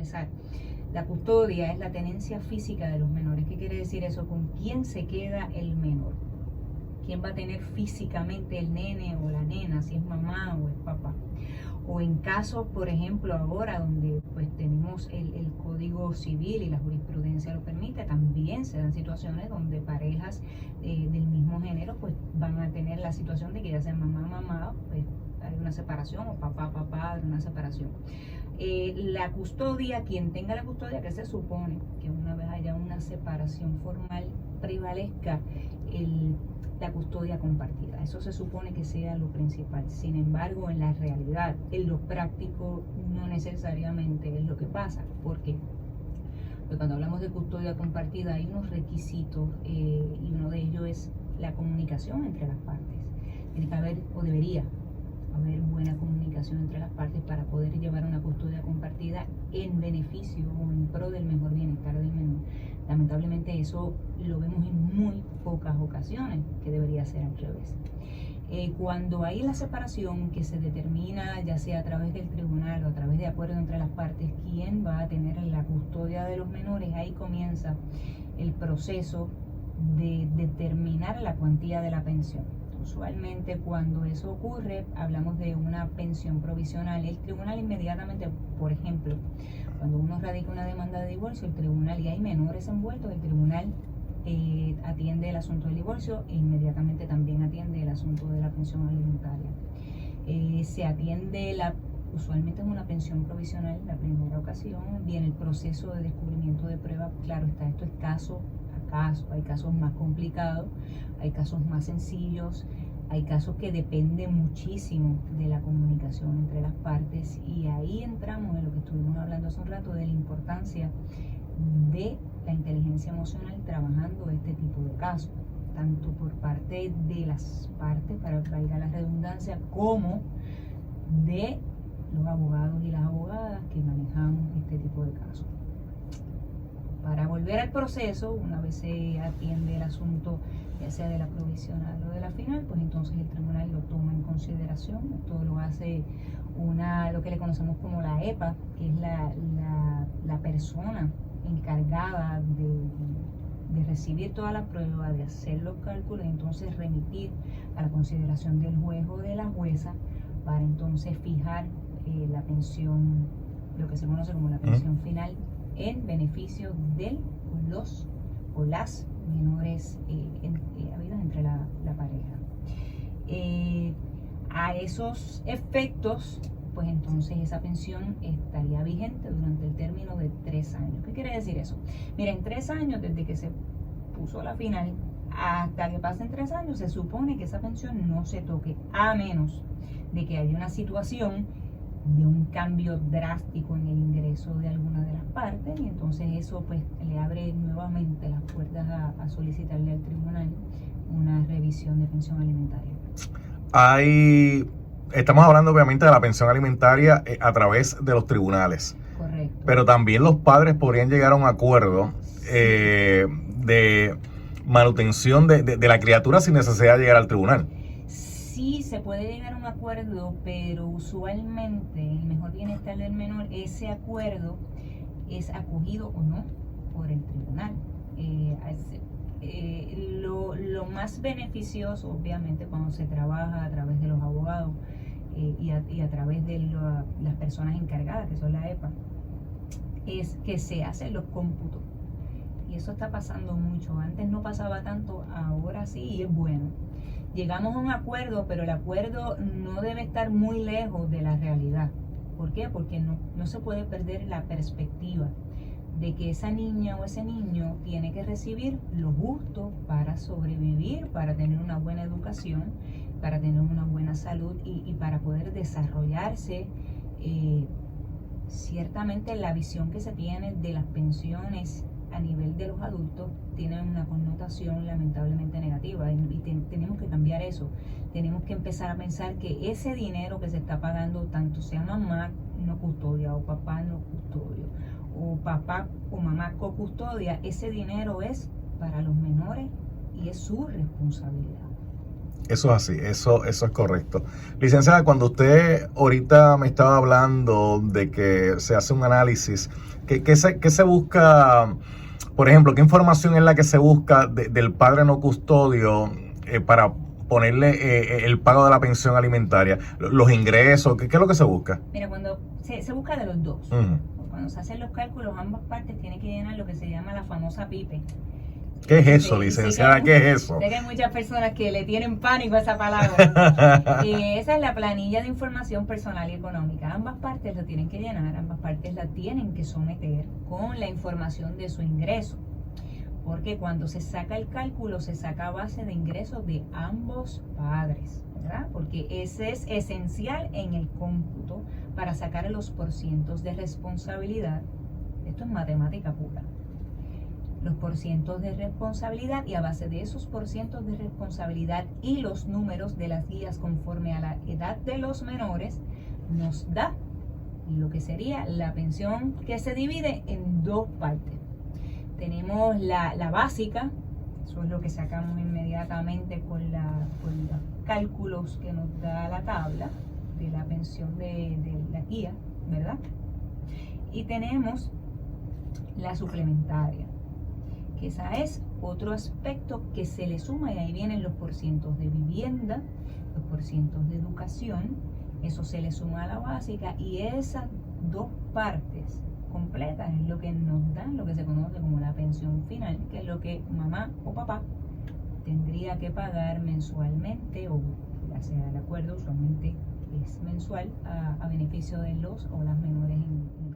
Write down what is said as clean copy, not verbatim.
empezar. La custodia es la tenencia física de los menores. ¿Qué quiere decir eso? ¿Con quién se queda el menor? ¿Quién va a tener físicamente el nene o la nena, si es mamá o es papá? O en casos, por ejemplo, ahora donde pues tenemos el Código Civil y la jurisprudencia lo permite, también se dan situaciones donde parejas del mismo género pues van a tener la situación de que ya sea mamá, pues hay una separación, o papá, hay una separación. La custodia, quien tenga la custodia, que se supone que una vez haya una separación formal, prevalezca la custodia compartida. Eso se supone que sea lo principal. Sin embargo, en la realidad, en lo práctico, no necesariamente es lo que pasa. ¿Por qué? Porque cuando hablamos de custodia compartida hay unos requisitos y uno de ellos es la comunicación entre las partes. Tiene que haber, o debería haber, buena comunicación entre las partes para poder llevar una custodia compartida en beneficio o en pro del mejor bienestar del menor. Lamentablemente eso lo vemos en muy pocas ocasiones, que debería ser al revés. Cuando hay la separación que se determina, ya sea a través del tribunal o a través de acuerdo entre las partes, quién va a tener la custodia de los menores, ahí comienza el proceso de determinar la cuantía de la pensión. Usualmente cuando eso ocurre hablamos de una pensión provisional. El tribunal inmediatamente, por ejemplo, cuando uno radica una demanda de divorcio, el tribunal, y hay menores envueltos, el tribunal atiende el asunto del divorcio e inmediatamente también atiende el asunto de la pensión alimentaria. Se atiende usualmente es una pensión provisional, la primera ocasión, viene el proceso de descubrimiento de prueba. Claro está, esto es caso a caso, hay casos más complicados, hay casos más sencillos, hay casos que dependen muchísimo de la comunicación entre las partes, y ahí entramos en lo que estuvimos hablando hace un rato, de la importancia de la inteligencia emocional trabajando este tipo de casos, tanto por parte de las partes, para valga la redundancia, como de los abogados y las abogadas que manejamos este tipo de casos. Para volver al proceso, una vez se atiende el asunto, ya sea de la provisional o de la final, pues entonces el tribunal lo toma en consideración. Esto lo hace lo que le conocemos como la EPA, que es la persona encargada de recibir toda la prueba, de hacer los cálculos y entonces remitir a la consideración del juez o de la jueza para entonces fijar la pensión, lo que se conoce como la pensión final, en beneficio de los o las menores habidas entre la pareja. A esos efectos, pues entonces esa pensión estaría vigente durante el término de 3 años. ¿Qué quiere decir eso? Miren, 3 años desde que se puso la final hasta que pasen 3 años, se supone que esa pensión no se toque, a menos de que haya una situación de un cambio drástico en el ingreso de alguna de las partes, y entonces eso pues le abre nuevamente las puertas a solicitarle al tribunal una revisión de pensión alimentaria. Estamos hablando obviamente de la pensión alimentaria a través de los tribunales. Correcto. Pero también los padres podrían llegar a un acuerdo de manutención de la criatura sin necesidad de llegar al tribunal. Sí, se puede llegar a un acuerdo, pero usualmente el mejor bienestar del menor, ese acuerdo es acogido o no por el tribunal. Lo más beneficioso, obviamente, cuando se trabaja a través de los abogados y a través de las personas encargadas, que son la EPA, es que se hacen los cómputos. Y eso está pasando mucho. Antes no pasaba tanto, ahora sí, y es bueno. Llegamos a un acuerdo, pero el acuerdo no debe estar muy lejos de la realidad. ¿Por qué? Porque no se puede perder la perspectiva de que esa niña o ese niño tiene que recibir lo justo para sobrevivir, para tener una buena educación, para tener una buena salud y para poder desarrollarse. Ciertamente la visión que se tiene de las pensiones a nivel de los adultos tiene una connotación lamentablemente negativa, y tenemos que cambiar eso. Tenemos que empezar a pensar que ese dinero que se está pagando, tanto sea mamá no custodia o papá no custodio, o papá o mamá co-custodia, ese dinero es para los menores y es su responsabilidad. Eso es así, eso es correcto. Licenciada, cuando usted ahorita me estaba hablando de que se hace un análisis, ¿qué se busca? Por ejemplo, ¿qué información es la que se busca del padre no custodio para ponerle el pago de la pensión alimentaria? Los ingresos, ¿qué es lo que se busca? Mira, cuando se busca de los dos. Cuando se hacen los cálculos, ambas partes tienen que llenar lo que se llama la famosa PIPE. ¿Qué es eso, licenciada? ¿Qué es eso? Sé que hay muchas personas que le tienen pánico a esa palabra. Esa es la planilla de información personal y económica. Ambas partes lo tienen que llenar, ambas partes la tienen que someter con la información de su ingreso. Porque cuando se saca el cálculo, se saca a base de ingresos de ambos padres, ¿verdad? Porque ese es esencial en el cómputo para sacar los porcientos de responsabilidad. Esto es matemática pura. Los porcientos de responsabilidad, y a base de esos porcientos de responsabilidad y los números de las guías conforme a la edad de los menores, nos da lo que sería la pensión, que se divide en dos partes. Tenemos la básica, eso es lo que sacamos inmediatamente con los cálculos que nos da la tabla de la pensión de la guía, ¿verdad? Y tenemos la suplementaria, que esa es otro aspecto que se le suma, y ahí vienen los porcientos de vivienda, los porcientos de educación, eso se le suma a la básica, y esas dos partes completas es lo que nos dan lo que se conoce como la pensión final, que es lo que mamá o papá tendría que pagar mensualmente, o ya sea el acuerdo, usualmente es mensual, a beneficio de los o las menores en